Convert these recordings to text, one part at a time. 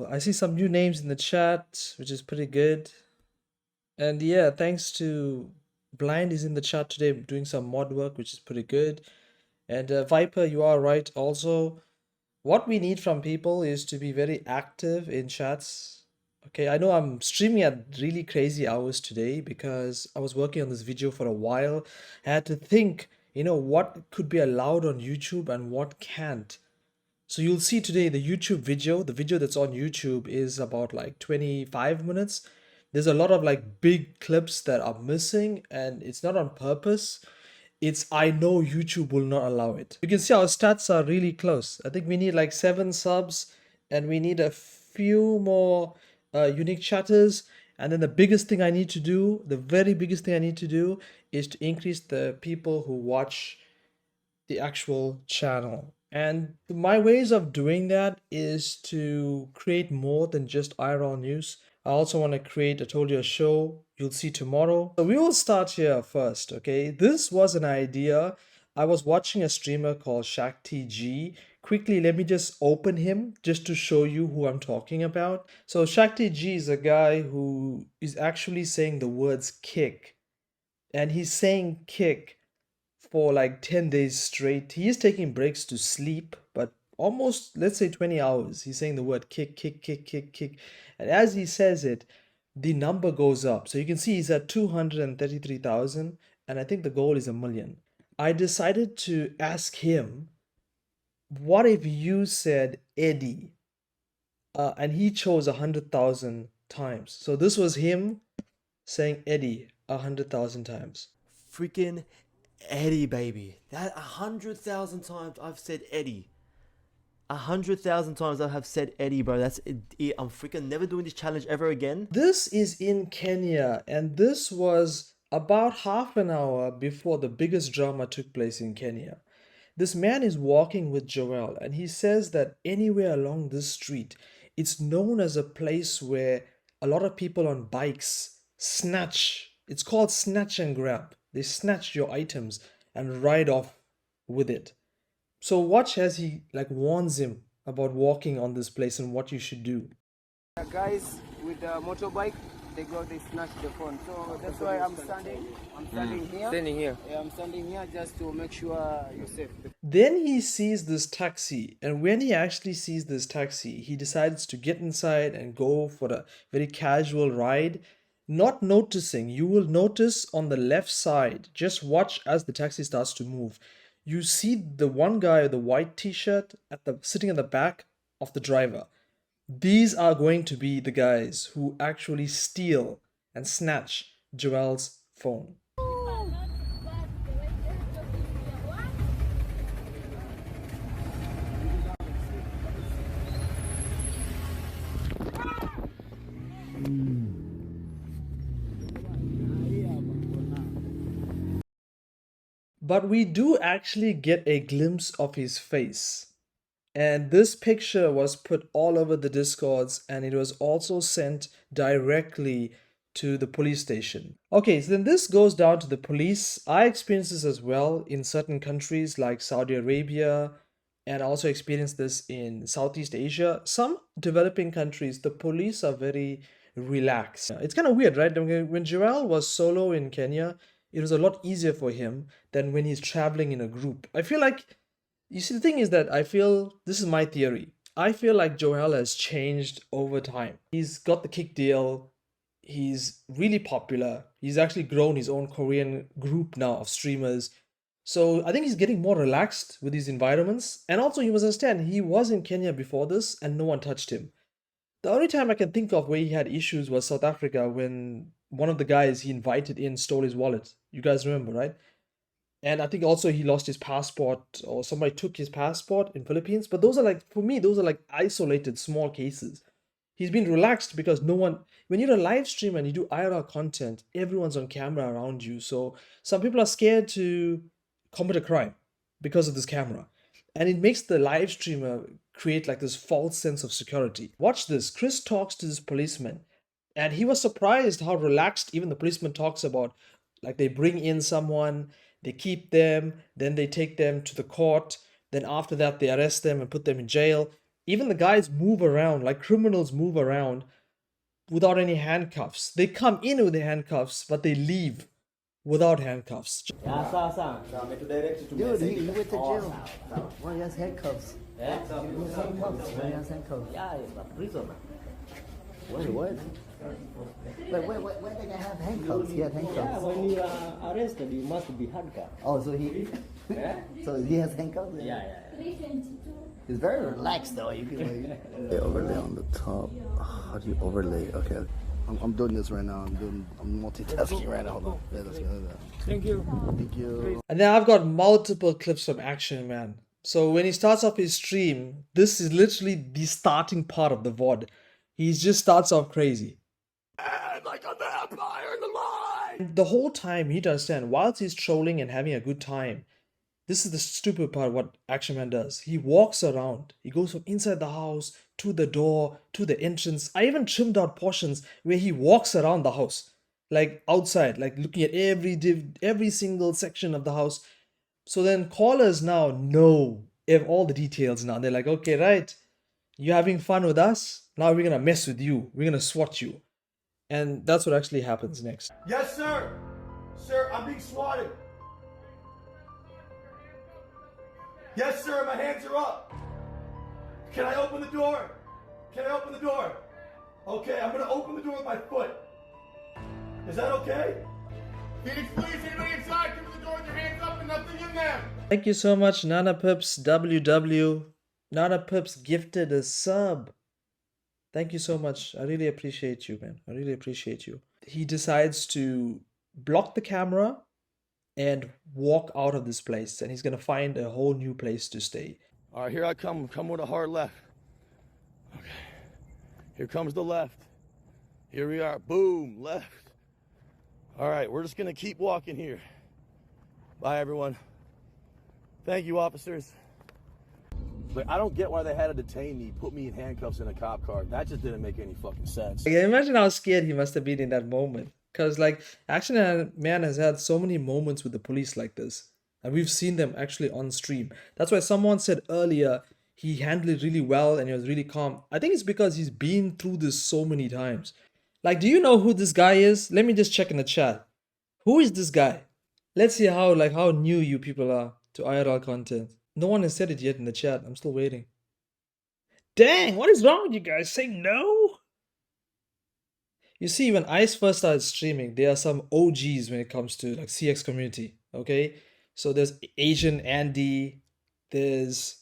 I see some new names in the chat, which is pretty good. And yeah, thanks to Blind is in the chat today doing some mod work, which is pretty good. And Viper, you are right also. What we need from people is to be very active in chats. Okay, I know I'm streaming at really crazy hours today because I was working on this video for a while. I had to think, what could be allowed on YouTube and what can't. So you'll see today the YouTube video, the video that's on YouTube is about like 25 minutes. There's a lot of like big clips that are missing and it's not on purpose. It's I know YouTube will not allow it. You can see our stats are really close. I think we need like 7 subs and we need a few more unique chatters. And then the biggest thing I need to do, the very biggest thing I need to do is to increase the people who watch the actual channel. And my ways of doing that is to create more than just IRL news. I also want to create, I told you, a show you'll see tomorrow. So we will start here first, okay? This was an idea. I was watching a streamer called ShakTG. Quickly, let me just open him just to show you who I'm talking about. So ShakTG is a guy who is actually saying the words kick. And he's saying kick for like 10 days straight. He is taking breaks to sleep, but almost, let's say 20 hours. He's saying the word kick, kick, kick, kick, kick. And as he says it, the number goes up. So you can see he's at 233,000, and I think the goal is 1,000,000. I decided to ask him, what if you said Eddie? And he chose 100,000 times. So this was him saying Eddie 100,000 times. Freaking Eddie, baby. That 100,000 times I've said Eddie. 100,000 times I have said Eddie, bro. That's it. I'm freaking never doing this challenge ever again. This is in Kenya, and this was about half an hour before the biggest drama took place in Kenya. This man is walking with Joel, and he says that anywhere along this street, it's known as a place where a lot of people on bikes snatch. It's called snatch and grab. They snatch your items and ride off with it. So watch as he like warns him about walking on this place and what you should do. Guys with the motorbike, they snatch the phone. So that's why I'm standing. I'm standing here. Standing here. Yeah, I'm standing here just to make sure you're safe. Then he sees this taxi, and when he actually sees this taxi, he decides to get inside and go for a very casual ride, not noticing. You will notice on the left side, just watch as the taxi starts to move. You see the one guy with the white t-shirt sitting at the back of the driver. These are going to be the guys who actually steal and snatch Joel's phone. But we do actually get a glimpse of his face. And this picture was put all over the discords, and it was also sent directly to the police station. Okay, so then this goes down to the police. I experienced this as well in certain countries like Saudi Arabia, and I also experienced this in Southeast Asia. Some developing countries, the police are very relaxed. It's kind of weird, right? When Joel was solo in Kenya, it was a lot easier for him than when he's traveling in a group. I feel like, you see, the thing is that this is my theory. I feel like Joel has changed over time. He's got the kick deal. He's really popular. He's actually grown his own Korean group now of streamers. So I think he's getting more relaxed with these environments. And also, you must understand, he was in Kenya before this and no one touched him. The only time I can think of where he had issues was South Africa, when one of the guys he invited in stole his wallet. You guys remember, right? And I think also he lost his passport, or somebody took his passport in Philippines. But those are like, for me, those are like isolated small cases. He's been relaxed because no one, when you're a live streamer and you do IRL content, everyone's on camera around you. So some people are scared to commit a crime because of this camera. And it makes the live streamer create like this false sense of security. Watch this. Chris talks to this policeman, and he was surprised how relaxed even the policeman talks about, like, they bring in someone, they keep them, then they take them to the court, then after that they arrest them and put them in jail. even the guys move around, like criminals move around without any handcuffs. They come in with the handcuffs, but they leave without handcuffs. Dude, he went to jail. Why he has handcuffs? He has handcuffs. Why he has handcuffs? Yeah, it's a prisoner. Wait, what? Like, why did they have handcuffs? He had handcuffs. Yeah, when you are arrested, you must be handcuffed. Oh, so he... So he has handcuffs? Yeah. He's very relaxed though. You can like... Overlay on the top. How do you overlay? Okay. I'm doing this right now. I'm multitasking right now. Hold on. Yeah, let's go. Thank you. Thank you. And then I've got multiple clips from Action Man. So when he starts off his stream, this is literally the starting part of the VOD. He just starts off crazy. And like a vampire in the line. The whole time, you need to understand, whilst he's trolling and having a good time, this is the stupid part what Action Man does. He walks around. He goes from inside the house to the door to the entrance. I even trimmed out portions where he walks around the house, like outside, like looking at every single section of the house. So then callers now know all the details now. They're like, okay, right, you're having fun with us. Now we're gonna mess with you. We're gonna swat you. And that's what actually happens next. Yes, sir. Sir, I'm being swatted. Yes, sir, my hands are up. Can I open the door? Can I open the door? Okay, I'm gonna open the door with my foot. Is that okay? Phoenix Police, anybody inside? Come to the door with your hands up and nothing in there. Thank you so much, Nana Pips WW. Nana Pips gifted a sub. Thank you so much. I really appreciate you, man. I really appreciate you. He decides to block the camera and walk out of this place, and he's gonna find a whole new place to stay. All right, here I come. Come with a hard left. Okay. Here comes the left. Here we are. Boom, left. All right, we're just gonna keep walking here. Bye, everyone. Thank you, officers. But I don't get why they had to detain me, put me in handcuffs in a cop car. That just didn't make any fucking sense. Like, imagine how scared he must have been in that moment. Because, like, Action Man has had so many moments with the police like this. And we've seen them actually on stream. That's why someone said earlier he handled it really well and he was really calm. I think it's because he's been through this so many times. Like, do you know who this guy is? Let me just check in the chat. Who is this guy? Let's see how new you people are to IRL content. No one has said it yet in the chat. I'm still waiting. Dang, what is wrong with you guys? Saying no? You see, when Ice first started streaming, there are some OGs when it comes to like CX community, okay? So there's Asian Andy, there's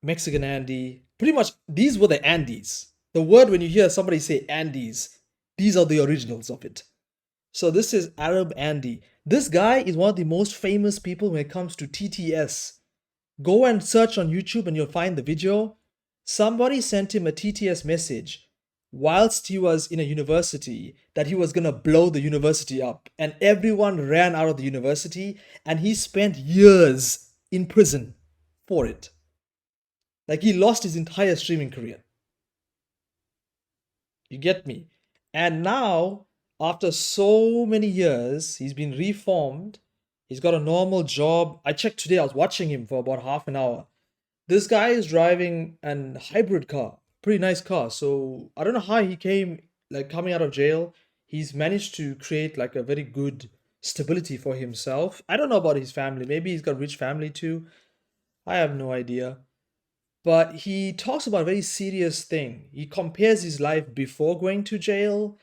Mexican Andy. Pretty much, these were the Andys. The word when you hear somebody say Andys, these are the originals of it. So this is Arab Andy. This guy is one of the most famous people when it comes to TTS. Go and search on YouTube and you'll find the video. Somebody sent him a TTS message whilst he was in a university that he was gonna blow the university up, and everyone ran out of the university, and he spent years in prison for it. Like, he lost his entire streaming career. You get me? And now, after so many years, he's been reformed. He's got a normal job. I checked today, I was watching him for about half an hour. This guy is driving an hybrid car. Pretty nice car. So I don't know how he came, like, coming out of jail. He's managed to create like a very good stability for himself. I don't know about his family. Maybe he's got a rich family too. I have no idea. But he talks about a very serious thing. He compares his life before going to jail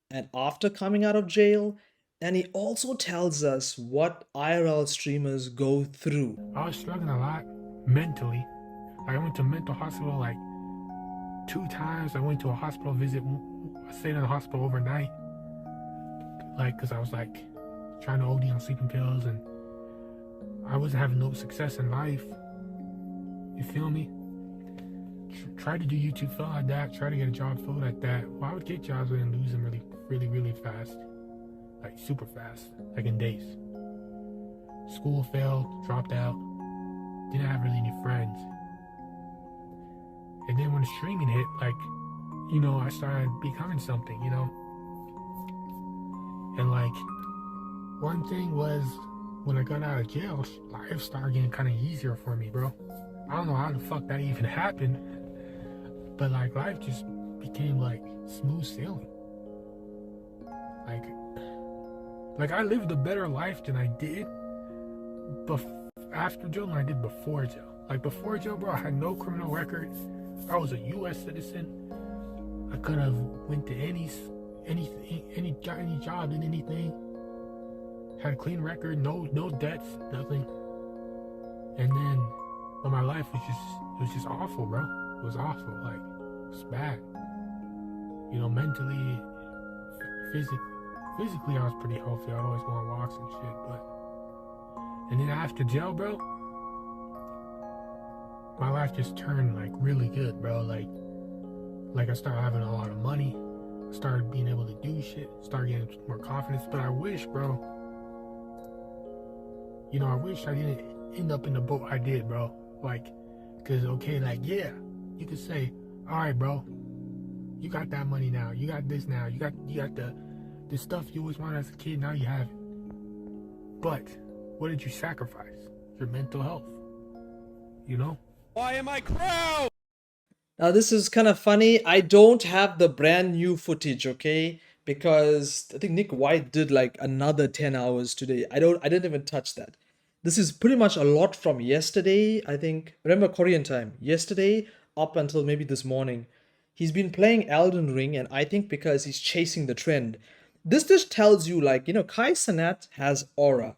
and after coming out of jail. And he also tells us what IRL streamers go through. I was struggling a lot mentally. Like, I went to mental hospital like 2 times. I went to a hospital visit. I stayed in the hospital overnight. Like, because I was like trying to OD on sleeping pills and I wasn't having no success in life. You feel me? Try to do YouTube, felt like that. Try to get a job, felt like that. Well, I would get jobs and lose them really fast. Like, super fast, like in days. School failed, dropped out, didn't have really any friends. And then when the streaming hit, like, you know, I started becoming something, you know? And like, one thing was, when I got out of jail, life started getting kind of easier for me, bro. I don't know how the fuck that even happened. But like life just became like smooth sailing. Like I lived a better life than I did after jail than I did before jail. Like before jail, bro, I had no criminal record. I was a U.S. citizen. I could have went to any job, did anything. Had a clean record, no debts, nothing. And then, but my life was just awful, bro. It was awful, like, it was bad. You know, mentally, physically I was pretty healthy. I'd always go on walks and shit, and then after jail, bro, my life just turned, like, really good, bro. Like I started having a lot of money, started being able to do shit, started getting more confidence. But I wish, bro, you know, I wish I didn't end up in the boat I did, bro. Like, cause okay, like, yeah, you could say, all right, bro, you got that money now, you got this now, you got the stuff you always wanted as a kid, now you have it. But what did you sacrifice? Your mental health, you know? Why am I crowd? Now this is kind of funny. I don't have the brand new footage, okay? Because I think Nick White did like another 10 hours today. I didn't even touch that. This is pretty much a lot from yesterday, I think. Remember Korean time. Yesterday up until maybe this morning. He's been playing Elden Ring, and I think because he's chasing the trend. This just tells you, like, you know, kayn has aura.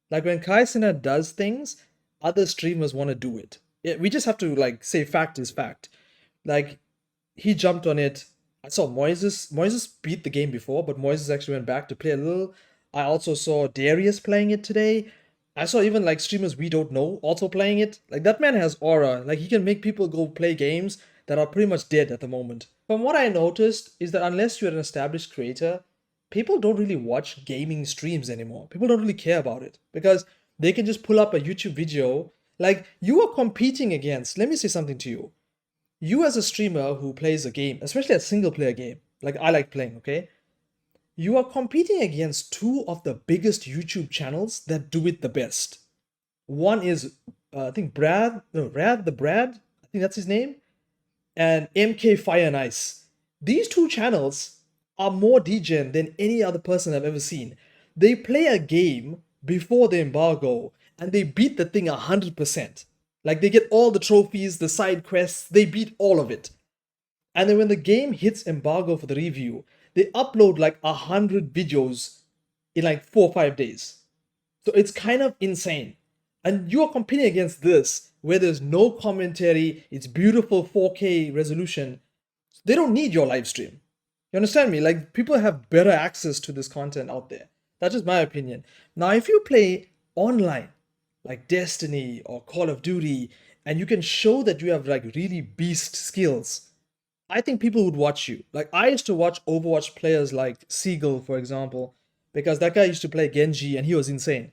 Like when kayn does things, other streamers want to do it. We just have to like say fact is fact. Like, he jumped on it. I saw Moises beat the game before, but Moises actually went back to play a little. I also saw Darius playing it today. I saw even like streamers we don't know also playing it. Like, that man has aura. Like, he can make people go play games that are pretty much dead at the moment. From what I noticed is that unless you're an established creator, people don't really watch gaming streams anymore. People don't really care about it because they can just pull up a YouTube video. Like, you are competing against, let me say something to you. You as a streamer who plays a game, especially a single player game, like I like playing, okay? You are competing against two of the biggest YouTube channels that do it the best. One is, I think Brad, I think that's his name, and MK Fire and Ice. These two channels are more degen than any other person I've ever seen. They play a game before the embargo, and they beat the thing 100%. Like, they get all the trophies, the side quests, they beat all of it. And then when the game hits embargo for the review, they upload like 100 videos in like 4 or 5 days. So it's kind of insane. And you're competing against this, where there's no commentary, it's beautiful 4K resolution. They don't need your live stream. You understand me? Like, people have better access to this content out there. That's just my opinion. Now, if you play online, like Destiny or Call of Duty, and you can show that you have like really beast skills, I think people would watch you. Like, I used to watch Overwatch players like Seagull, for example, because that guy used to play Genji and he was insane.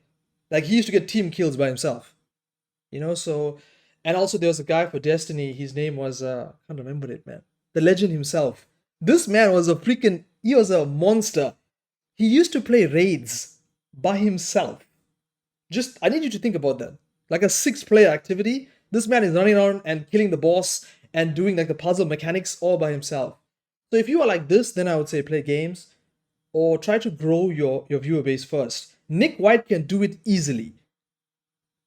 Like, he used to get team kills by himself. You know, so... And also there was a guy for Destiny, his name was, I can't remember it, man. The legend himself. This man was he was a monster. He used to play raids by himself. Just, I need you to think about that. Like a 6-player activity, this man is running around and killing the boss and doing like the puzzle mechanics all by himself. So if you are like this, then I would say play games or try to grow your viewer base first. Nick White can do it easily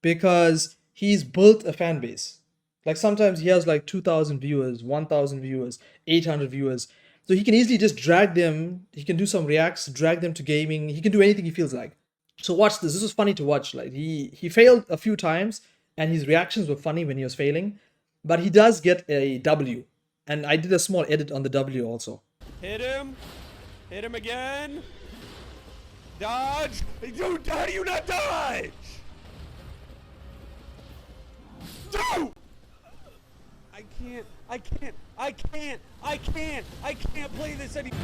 because he's built a fan base. Like, sometimes he has like 2,000 viewers, 1,000 viewers, 800 viewers. So he can easily just drag them. He can do some reacts, drag them to gaming. He can do anything he feels like. So watch this. This was funny to watch. Like, he failed a few times and his reactions were funny when he was failing. But he does get a W. And I did a small edit on the W also. Hit him. Hit him again. Dodge. Dude, how do you not dodge? Dude! I can't play this anymore.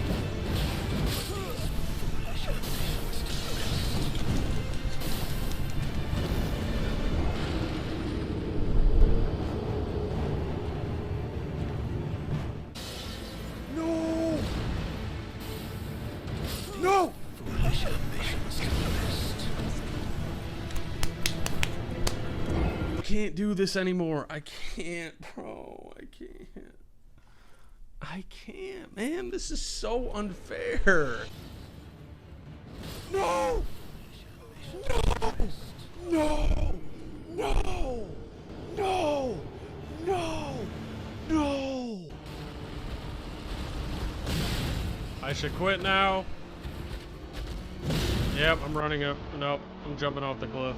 No! No! I can't do this anymore. I can't, bro. I can't. I can't, man. This is so unfair. No! No! No! No! No! No! No! I should quit now. Yep, I'm running up. Nope, I'm jumping off the cliff.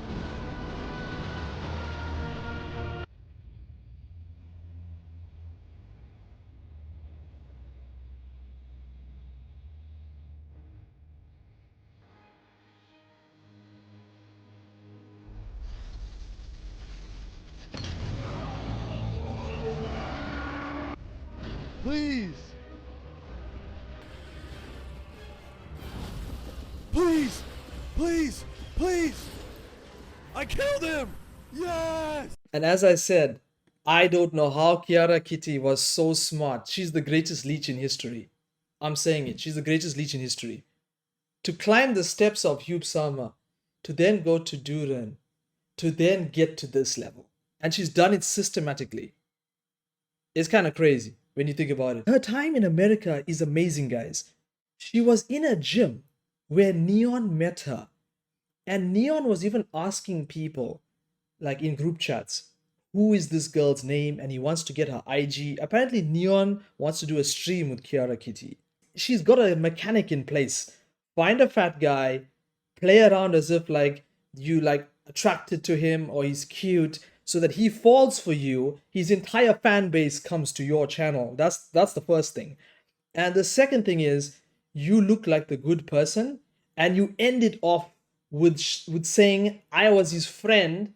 Please! Please! Please! Please! I killed him! Yes! And as I said, I don't know how Kiara Kitty was so smart. She's the greatest leech in history. I'm saying it. She's the greatest leech in history. To climb the steps of Hugh Sama, to then go to Duran, to then get to this level. And she's done it systematically. It's kind of crazy when you think about it. Her time in America is amazing, guys. She was in a gym where Neon met her. And Neon was even asking people, like in group chats, who is this girl's name? And he wants to get her IG. Apparently Neon wants to do a stream with Kiara Kitty. She's got a mechanic in place. Find a fat guy, play around as if like you like attracted to him or he's cute, so that he falls for you. His entire fan base comes to your channel. That's the first thing. And the second thing is you look like the good person and you end it off with saying I was his friend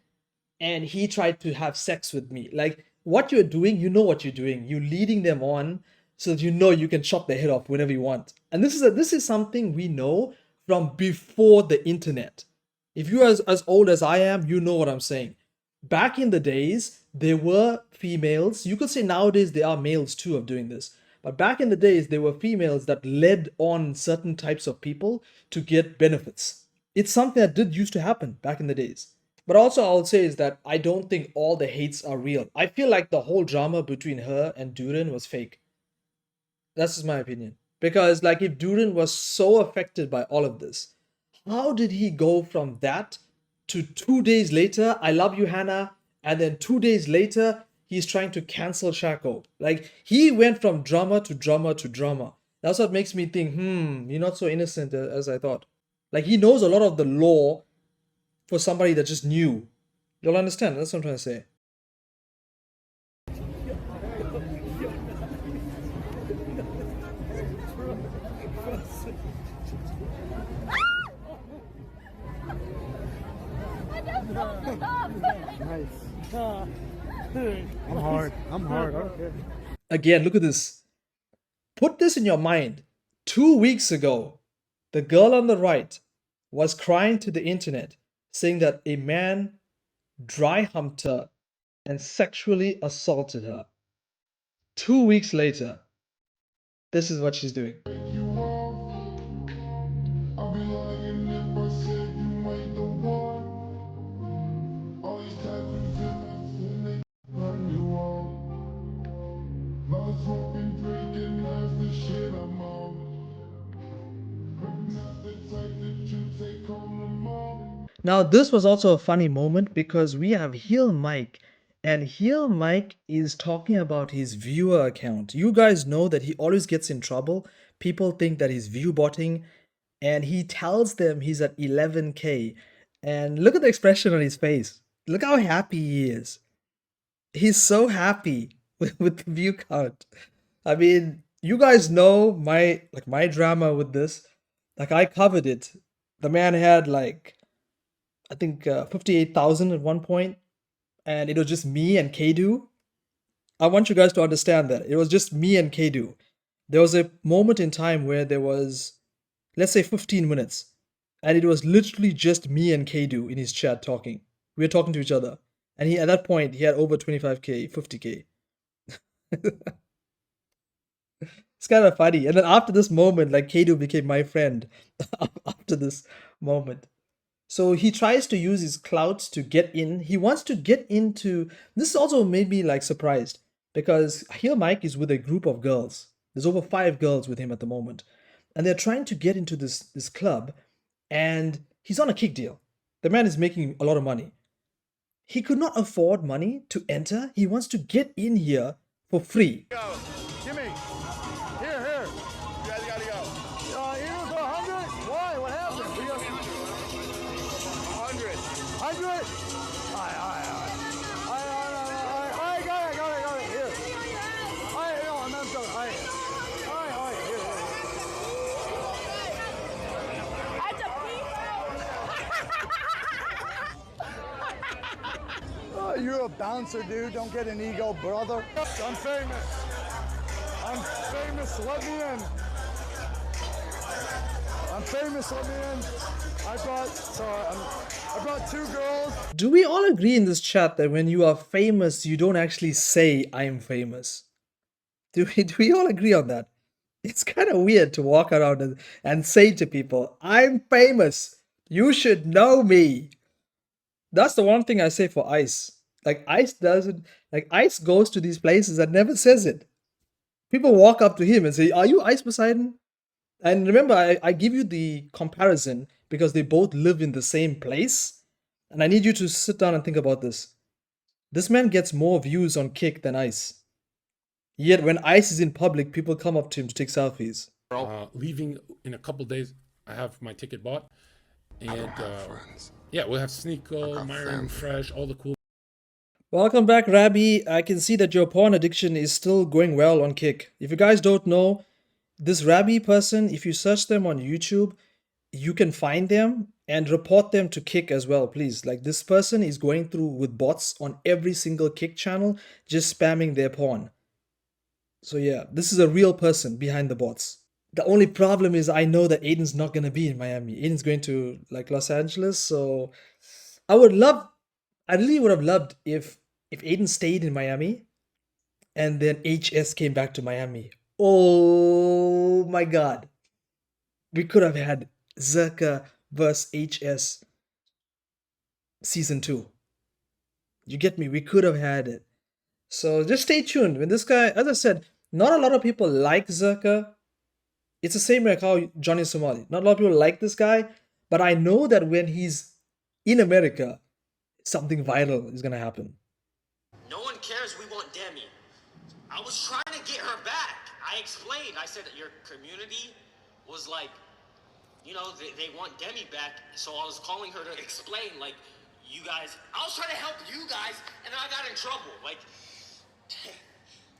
and he tried to have sex with me. Like what you're doing, you know what you're doing. You're leading them on so that you know you can chop their head off whenever you want. And this is something we know from before the internet. If you're as old as I am, you know what I'm saying. Back in the days, there were females. You could say nowadays there are males too of doing this. But back in the days, there were females that led on certain types of people to get benefits. It's something that did used to happen back in the days. But also I would say is that I don't think all the hates are real. I feel like the whole drama between her and Duran was fake. That's just my opinion. Because like if Duran was so affected by all of this, how did he go from that to 2 days later, I love you, Hannah, and then 2 days later, he's trying to cancel Shako. Like, he went from drama to drama to drama. That's what makes me think, you're not so innocent as I thought. Like, he knows a lot of the law for somebody that just knew. You'll understand, that's what I'm trying to say. I'm hard. Okay. Again, look at this. Put this in your mind. 2 weeks ago, the girl on the right was crying to the internet, saying that a man dry humped her and sexually assaulted her. 2 weeks later, this is what she's doing. Now, this was also a funny moment because we have Heelmike, and Heelmike is talking about his viewer account. You guys know that he always gets in trouble. People think that he's view botting, and he tells them he's at 11K. And look at the expression on his face. Look how happy he is. He's so happy with the view count. I mean, you guys know my drama with this. Like, I covered it. The man had like, I think 58,000 at one point, and it was just me and Kadu. I want you guys to understand that. It was just me and Kadu. There was a moment in time where there was, let's say 15 minutes, and it was literally just me and Kadu in his chat talking. We were talking to each other. And at that point, he had over 25K, 50K. It's kind of funny. And then after this moment, like Kadu became my friend after this moment. So he tries to use his clout to get in. He wants to get into... This also made me like surprised because Heelmike is with a group of girls. There's over 5 girls with him at the moment. And they're trying to get into this club, and he's on a kick deal. The man is making a lot of money. He could not afford money to enter. He wants to get in here for free. Go. Give me. Here. You guys gotta go. Here's 100. Why? What happened? 100. 100. I got it. Here. I'm not done. Here. You're a bouncer, dude. Don't get an ego, brother. I'm famous. Let me in. Let me in. I brought 2 girls. Do we all agree in this chat that when you are famous, you don't actually say, I'm famous? Do we all agree on that? It's kind of weird to walk around and say to people, I'm famous. You should know me. That's the one thing I say for Ice. Like, Ice goes to these places and never says it. People walk up to him and say, are you Ice Poseidon? And remember, I give you the comparison because they both live in the same place. And I need you to sit down and think about this. This man gets more views on Kick than Ice. Yet when Ice is in public, people come up to him to take selfies. Leaving in a couple days, I have my ticket bought. And yeah, we'll have Sneeko, Myron, Fresh, all the cool. Welcome back, Rabbi. I can see that your porn addiction is still going well on Kick. If you guys don't know, this Rabbi person, if you search them on YouTube, you can find them and report them to Kick as well, please. Like, this person is going through with bots on every single Kick channel, just spamming their porn. So yeah, this is a real person behind the bots. The only problem is I know that Aiden's not going to be in Miami. Aiden's going to like Los Angeles, so I really would have loved if Aiden stayed in Miami and then HS came back to Miami. Oh my god. We could have had Zherka vs HS season 2. You get me? We could have had it. So just stay tuned. When this guy, as I said, not a lot of people like Zherka. It's the same like how Johnny Somali. Not a lot of people like this guy, but I know that when he's in America, something viral is gonna happen. No one cares. We want Demi. I was trying to get her back. I explained. I said that your community was like, you know, they want Demi back. So I was calling her to explain, like, you guys. I was trying to help you guys, and then I got in trouble. Like,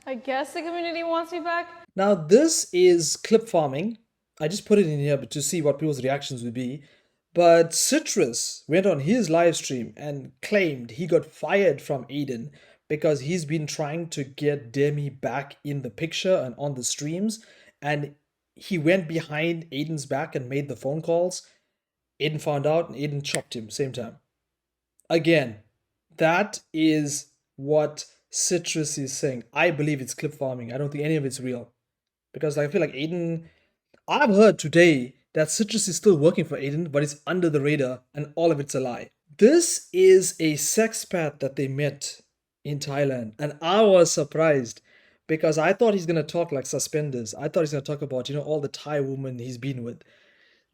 I guess the community wants me back. Now this is clip farming. I just put it in here to see what people's reactions would be. But Citrus went on his live stream and claimed he got fired from Aiden because he's been trying to get Demi back in the picture and on the streams. And he went behind Aiden's back and made the phone calls. Aiden found out and Aiden chopped him same time. Again, that is what Citrus is saying. I believe it's clip farming. I don't think any of it's real. Because I feel like Aiden... I've heard today that Citrus is still working for Aiden, but it's under the radar and all of it's a lie. This is a sexpat that they met in Thailand. And I was surprised because I thought he's going to talk like Suspendas. I thought he's going to talk about, you know, all the Thai women he's been with.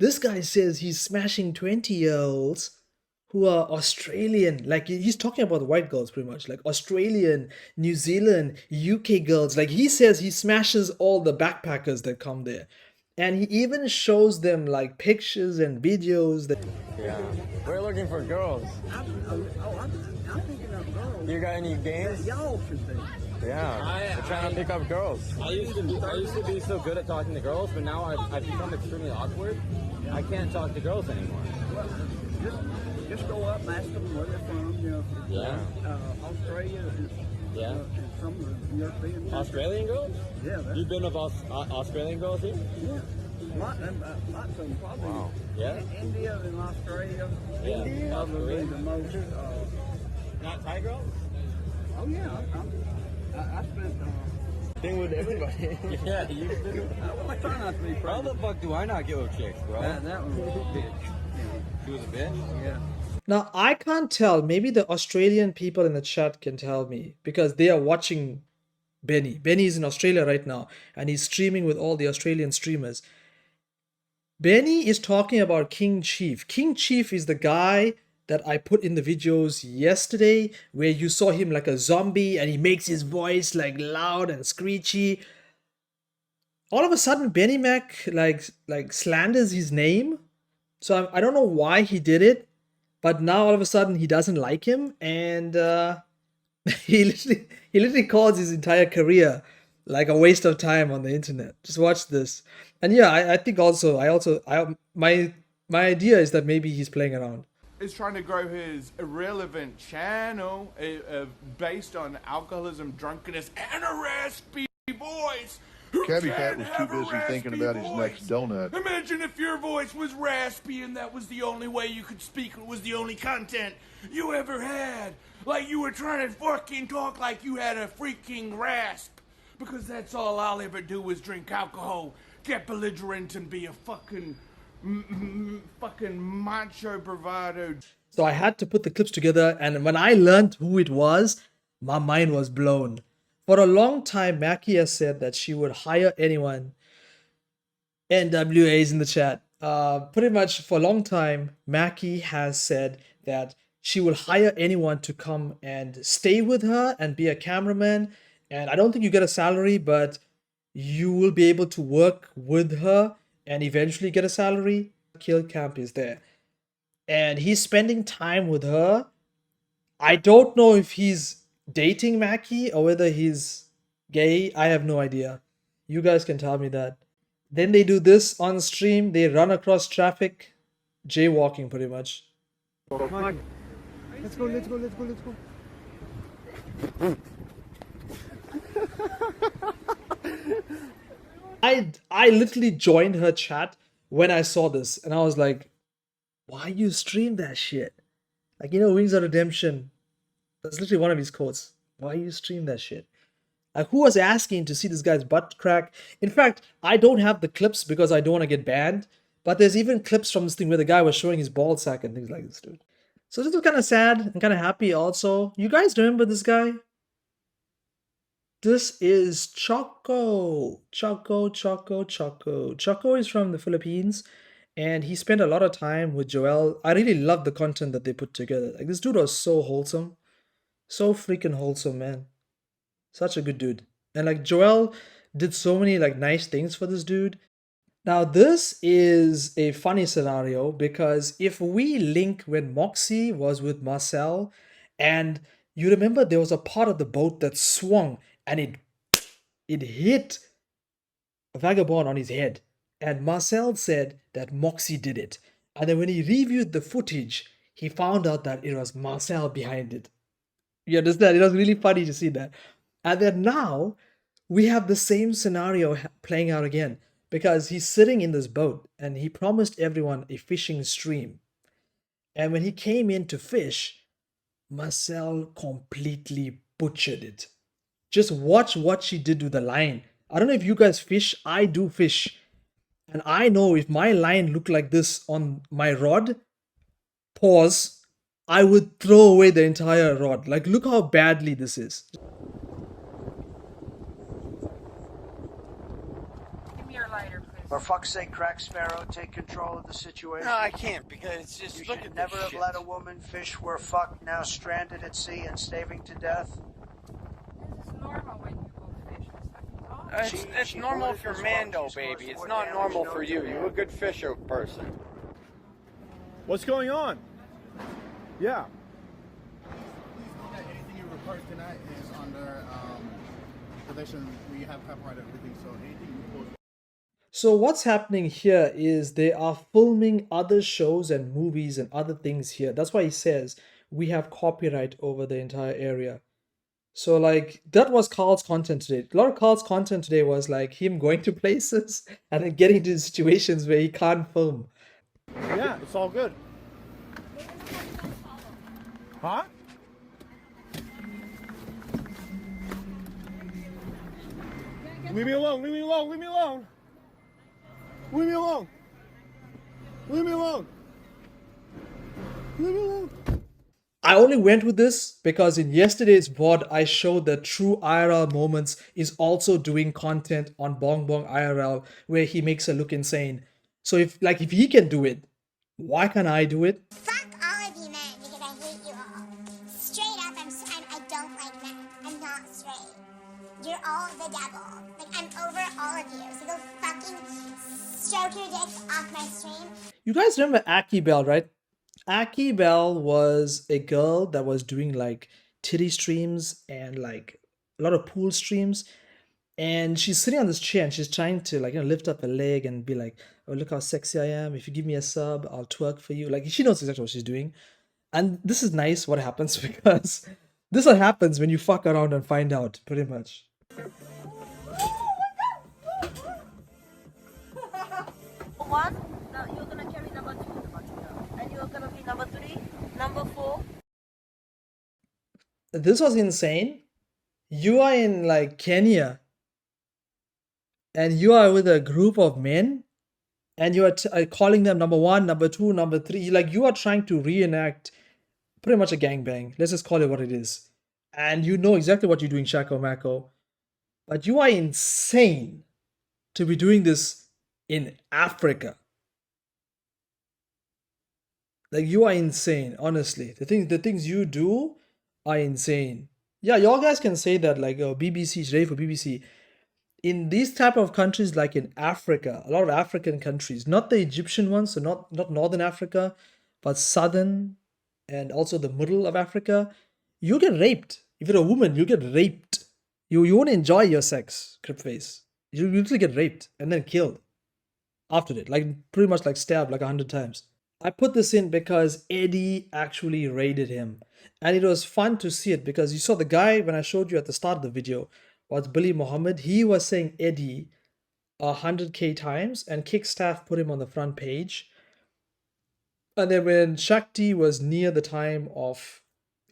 This guy says he's smashing 20-year-olds who are Australian. Like, he's talking about the white girls pretty much. Like Australian, New Zealand, UK girls. Like, he says he smashes all the backpackers that come there. And he even shows them like pictures and videos that... Yeah, we're looking for girls. I'm thinking of girls. You got any games? Y'all should be. Yeah, we're trying to pick up girls. I used to be so good at talking to girls, but now I've become extremely awkward. I can't talk to girls anymore. Well, just go up and ask them where they're from. You know, Yeah. Australia is. Yeah. And some of the European. Australian girls? Yeah. You've been with Australian girls here? Yeah. Lots of them probably. Wow. Yeah. India and Australia. Yeah. India probably the most. Not Thai girls? Oh yeah, I spent. Thing with everybody. Yeah, you've been. I try not to be. How the fuck do I not get with chicks, bro? That one was a bitch. She was a bitch? Yeah. Now, I can't tell. Maybe the Australian people in the chat can tell me because they are watching Benny. Benny is in Australia right now, and he's streaming with all the Australian streamers. Benny is talking about King Chief. King Chief is the guy that I put in the videos yesterday, where you saw him like a zombie and he makes his voice like loud and screechy. All of a sudden, Bennymac like slanders his name. So I don't know why he did it, but now all of a sudden he doesn't like him, and he literally calls his entire career like a waste of time on the internet. Just watch this. And yeah, I think my idea is that maybe he's playing around. Is trying to grow his irrelevant channel based on alcoholism, drunkenness, and a raspy voice. Cabby Cat was too busy thinking about his next donut. Imagine if your voice was raspy and that was the only way you could speak. It was the only content you ever had. Like you were trying to fucking talk like you had a freaking rasp. Because that's all I'll ever do is drink alcohol, get belligerent, and be a fucking macho bravado. So I had to put the clips together, and when I learned who it was, my mind was blown. For a long time, Mackie has said that she would hire anyone. NWA is in the chat. Pretty much for a long time, Mackie has said that she will hire anyone to come and stay with her and be a cameraman. And I don't think you get a salary, but you will be able to work with her and eventually get a salary. Kill Camp is there. And he's spending time with her. I don't know if he's dating Mackie or whether he's gay. I have no idea. You guys can tell me that. Then they do this on stream. They run across traffic, jaywalking pretty much. Let's go. I literally joined her chat when I saw this, and I was like, why you stream that shit? Like, you know, Wings of Redemption, that's literally one of his quotes. Why you stream that shit? Like, who was asking to see this guy's butt crack? In fact, I don't have the clips because I don't want to get banned, but there's even clips from this thing where the guy was showing his ball sack and things like this, dude. So this was kind of sad and kind of happy also. You guys remember this guy? This is Choco. Choco. Choco is from the Philippines, and he spent a lot of time with Joel. I really love the content that they put together. Like, this dude was so wholesome. So freaking wholesome, man. Such a good dude. And like, Joel did so many like nice things for this dude. Now, this is a funny scenario because if we link when Moxie was with Marcel, and you remember there was a part of the boat that swung and it hit Vagabond on his head. And Marcel said that Moxie did it. And then when he reviewed the footage, he found out that it was Marcel behind it. You understand? It was really funny to see that. And then now we have the same scenario playing out again, because he's sitting in this boat and he promised everyone a fishing stream. And when he came in to fish, Marcel completely butchered it. Just watch what she did with the line. I don't know if you guys fish. I do fish. And I know if my line looked like this on my rod, pause, I would throw away the entire rod. Like, look how badly this is. Give me your lighter, please. For fuck's sake, Crack Sparrow, take control of the situation. No, I can't, because it's just You look should at never this have shit. let a woman fish where fucked, now stranded at sea and starving to death. This is normal when you go fish. It's normal if you're Mando, baby. It's not normal for you. You're a good fisher person. What's going on? Yeah. Anything you record tonight is under possession. We have copyright everything, so anything you post. So what's happening here is they are filming other shows and movies and other things here. That's why he says we have copyright over the entire area. So like, that was Carl's content today. A lot of Carl's content today was like him going to places and then getting into situations where he can't film. Yeah, it's all good. Huh? Leave me alone, leave me alone, leave me alone. Leave me alone. Leave me alone. Leave me alone. I only went with this because in yesterday's VOD, I showed that True IRL Moments is also doing content on Bong Bong IRL where he makes her look insane. So if he can do it, why can't I do it? Fuck all of you men because I hate you all. Straight up, I don't like men. I'm not straight. You're all the devil. Like, I'm over all of you. So go fucking stroke your dicks off my stream. You guys remember Akibell, right? Akibell was a girl that was doing like titty streams and like a lot of pool streams. And she's sitting on this chair and she's trying to like, lift up her leg and be like, oh, look how sexy I am. If you give me a sub, I'll twerk for you. Like, she knows exactly what she's doing. And this is nice what happens because this is what happens when you fuck around and find out, pretty much. One, now you're gonna carry number 2, and you're gonna be number 3, number 4. This was insane. You are in like Kenya and you are with a group of men and you are calling them number 1, number 2, number 3. Like, you are trying to reenact pretty much a gangbang. Let's just call it what it is. And you know exactly what you're doing, Shakomako. But you are insane to be doing this in Africa. Like, you are insane, honestly. The things you do are insane. Yeah, y'all guys can say that, like, oh, BBC is ready for BBC. In these type of countries, like in Africa, a lot of African countries, not the Egyptian ones, so not Northern Africa, but Southern and also the middle of Africa, you get raped. If you're a woman, you get raped. You won't enjoy your sex, Cripface. You literally get raped and then killed after it. Like, pretty much like stabbed like 100 times. I put this in because Eddie actually raided him. And it was fun to see it because you saw the guy, when I showed you at the start of the video, was Billy Muhammad. He was saying Eddie 100k times and Kickstaff put him on the front page. And then when Shakti was near the time of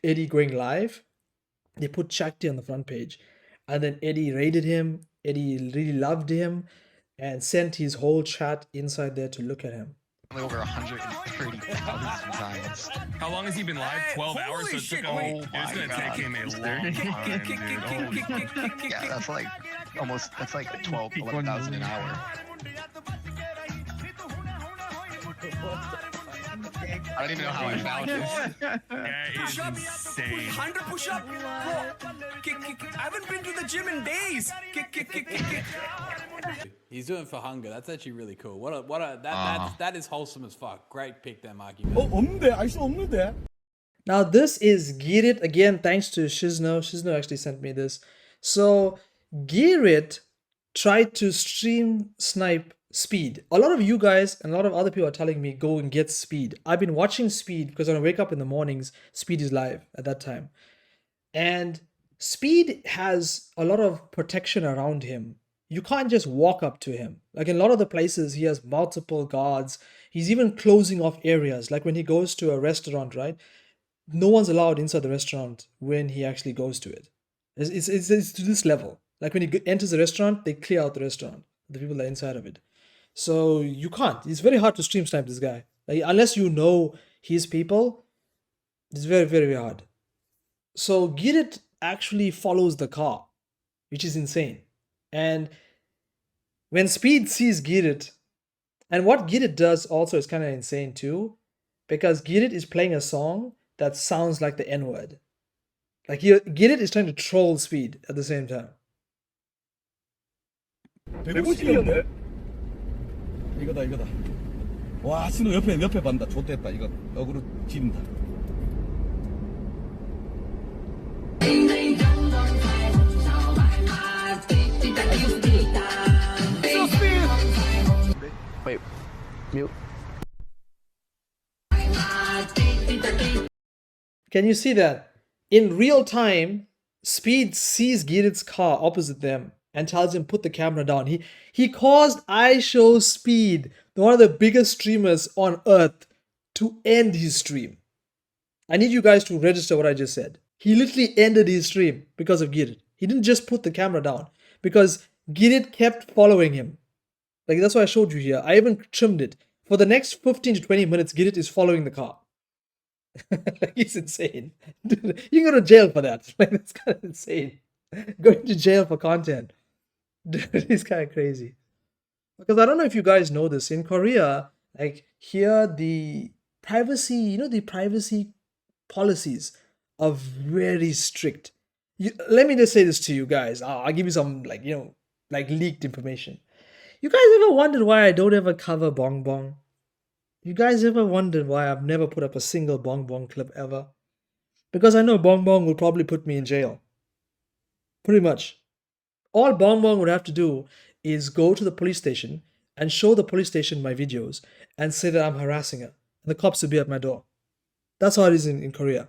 Eddie going live, they put Shakti on the front page. And then Eddie raided him. Eddie really loved him and sent his whole chat inside there to look at him. Over 130,000 times. How long has he been live? 12 hours? So it took it's gonna take him a long time, dude. Yeah, that's like almost, that's like 11,000 an hour. I don't even know how I found this. That is insane. 100 push-up, bro. Kick. I haven't been to the gym in days. Kick. He's doing for hunger. That's actually really cool. That is wholesome as fuck. Great pick there, Marky. Now this is Girit again, thanks to Shizno. Shizno actually sent me this. So Girit tried to stream snipe Speed. A lot of you guys and a lot of other people are telling me go and get Speed. I've been watching Speed because when I wake up in the mornings, Speed is live at that time. And Speed has a lot of protection around him. You can't just walk up to him. Like in a lot of the places, he has multiple guards. He's even closing off areas. Like when he goes to a restaurant, right? No one's allowed inside the restaurant when he actually goes to it. It's to this level. Like when he enters the restaurant, they clear out the restaurant, the people that are inside of it. So you can't. It's very hard to stream snipe this guy. Like, unless you know his people, it's very, very, very hard. So Girit actually follows the car, which is insane. And when Speed sees Girit, and what Girit does also is kind of insane too, because Girit is playing a song that sounds like the N-word. Like Girit is trying to troll Speed at the same time. 이거다. 와, 신호 옆에 반다. 좆됐다. 이거 어그로 지른다. Wait, mute. Can you see that? In real time, Speed sees Girit's car opposite them and tells him put the camera down. He caused iShowSpeed, one of the biggest streamers on earth, to end his stream. I need you guys to register what I just said. He literally ended his stream because of Girit. He didn't just put the camera down because Girit kept following him. Like, that's why I showed you here. I even trimmed it. For the next 15 to 20 minutes, Girit is following the car. Like, he's insane. Dude, you can go to jail for that. Like, that's kind of insane. Going to jail for content. Dude, he's kind of crazy. Because I don't know if you guys know this. In Korea, like here, the privacy, the privacy policies are very strict. Let me just say this to you guys. I'll give you some, like, like leaked information. You guys ever wondered why I don't ever cover Bong Bong? You guys ever wondered why I've never put up a single Bong Bong clip ever? Because I know Bong Bong will probably put me in jail. Pretty much. All Bong Bong would have to do is go to the police station and show the police station my videos and say that I'm harassing her. And the cops will be at my door. That's how it is in Korea.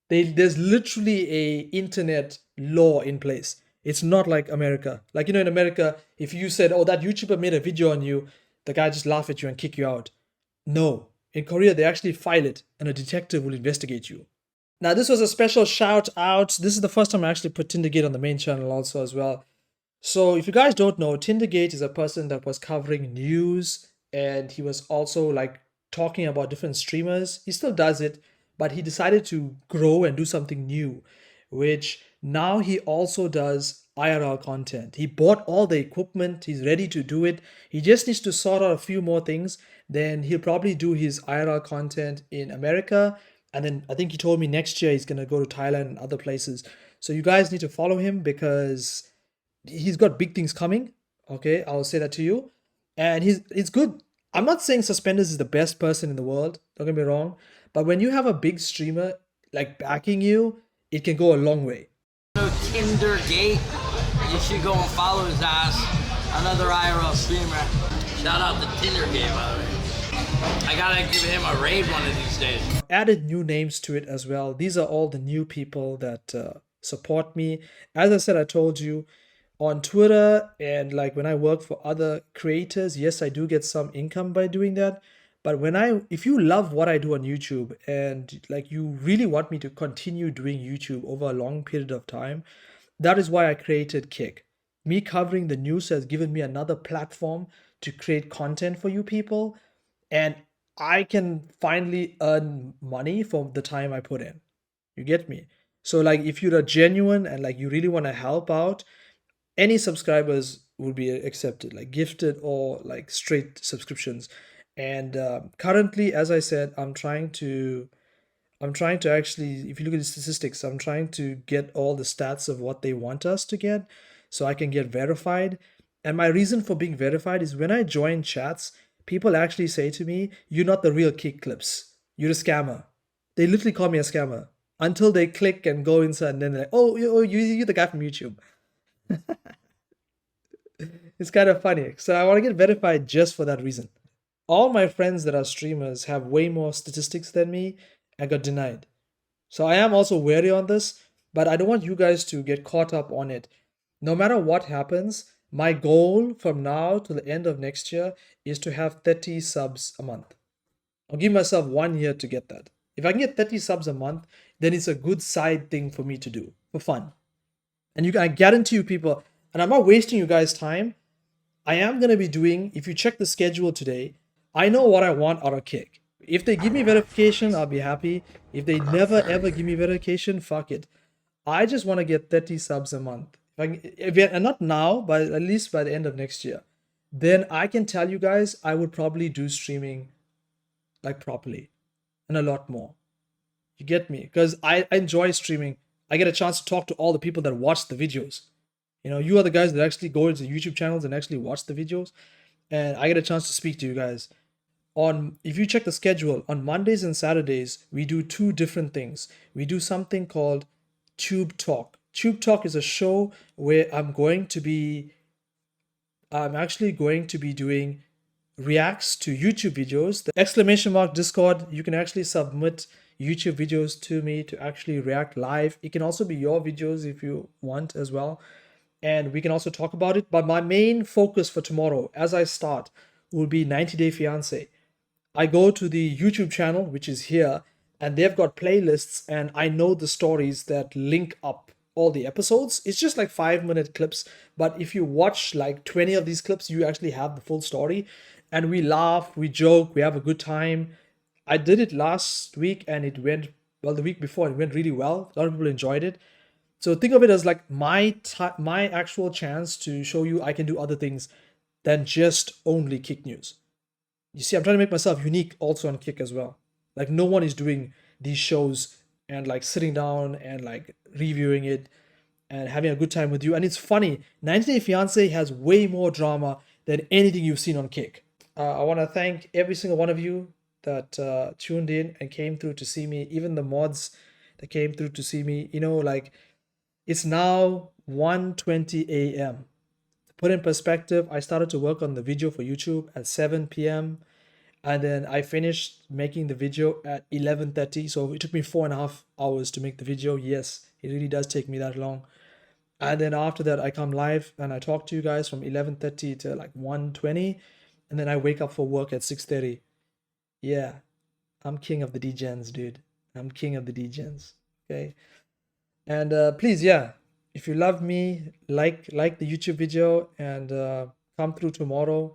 There's literally a internet law in place. It's not like America. Like, in America, if you said, oh, that YouTuber made a video on you, the guy just laugh at you and kick you out. No. In Korea, they actually file it and a detective will investigate you. Now, this was a special shout out. This is the first time I actually put Tindergate on the main channel also as well. So if you guys don't know, Tindergate is a person that was covering news, and he was also like talking about different streamers. He still does it, but he decided to grow and do something new, which now he also does IRL content. He bought all the equipment. He's ready to do it. He just needs to sort out a few more things. Then he'll probably do his IRL content in America. And then I think he told me next year he's going to go to Thailand and other places. So you guys need to follow him because he's got big things coming. Okay, I'll say that to you. And it's good. I'm not saying Suspendas is the best person in the world. Don't get me wrong. But when you have a big streamer like backing you, it can go a long way. Tindergate. You should go and follow his ass. Another IRL streamer. Shout out to Tindergate, by the way. I gotta give him a raid one of these days. Added new names to it as well. These are all the new people that support me. As I said, I told you, on Twitter and like when I work for other creators, yes, I do get some income by doing that. But if you love what I do on YouTube and like you really want me to continue doing YouTube over a long period of time, that is why I created Kick. Me covering the news has given me another platform to create content for you people. And I can finally earn money for the time I put in. You get me? So like if you're a genuine and like you really want to help out, any subscribers would be accepted, like gifted or like straight subscriptions. And currently, as I said, I'm trying to actually, if you look at the statistics, I'm trying to get all the stats of what they want us to get so I can get verified. And my reason for being verified is when I join chats, people actually say to me, you're not the real Kick Clips. You're a scammer. They literally call me a scammer until they click and go inside and then they're like, oh, you're the guy from YouTube. It's kind of funny. So I want to get verified just for that reason. All my friends that are streamers have way more statistics than me and got denied. So I am also wary on this, but I don't want you guys to get caught up on it. No matter what happens, my goal from now to the end of next year is to have 30 subs a month. I'll give myself 1 year to get that. If I can get 30 subs a month, then it's a good side thing for me to do for fun. And I guarantee you people, and I'm not wasting you guys' time, I am going to be doing, if you check the schedule today, I know what I want out of Kick. If they give me verification, I'll be happy. If they never ever give me verification, fuck it. I just want to get 30 subs a month. And not now, but at least by the end of next year. Then I can tell you guys, I would probably do streaming like properly and a lot more. You get me? Because I enjoy streaming. I get a chance to talk to all the people that watch the videos. You are the guys that actually go into YouTube channels and actually watch the videos. And I get a chance to speak to you guys. If you check the schedule, on Mondays and Saturdays, we do 2 different things. We do something called Tube Talk. Tube Talk is a show where I'm actually going to be doing reacts to YouTube videos. The ! Discord, you can actually submit YouTube videos to me to actually react live. It can also be your videos if you want as well. And we can also talk about it. But my main focus for tomorrow, as I start, will be 90 Day Fiancé. I go to the YouTube channel, which is here, and they've got playlists, and I know the stories that link up all the episodes. It's just like 5-minute clips, but if you watch like 20 of these clips, you actually have the full story. And we laugh, we joke, we have a good time. I did it last week and it went well. The week before it went really well. A lot of people enjoyed it. So think of it as like my actual chance to show you I can do other things than just only Kick news. You see, I'm trying to make myself unique also on Kick as well. Like no one is doing these shows and like sitting down and like reviewing it and having a good time with you. And it's funny, 90 Day Fiancé has way more drama than anything you've seen on Kick. I want to thank every single one of you that tuned in and came through to see me, even the mods that came through to see me. You know, like it's now 1:20 a.m. To put in perspective, I started to work on the video for YouTube at 7 p.m. and then I finished making the video at 11:30. So it took me 4.5 hours to make the video. Yes, it really does take me that long. And then after that, I come live and I talk to you guys from 11:30 to like 1:20, and then I wake up for work at 6:30. Yeah, I'm king of the degens, dude. I'm king of the degens. Okay, and please, yeah, if you love me, like the YouTube video and come through tomorrow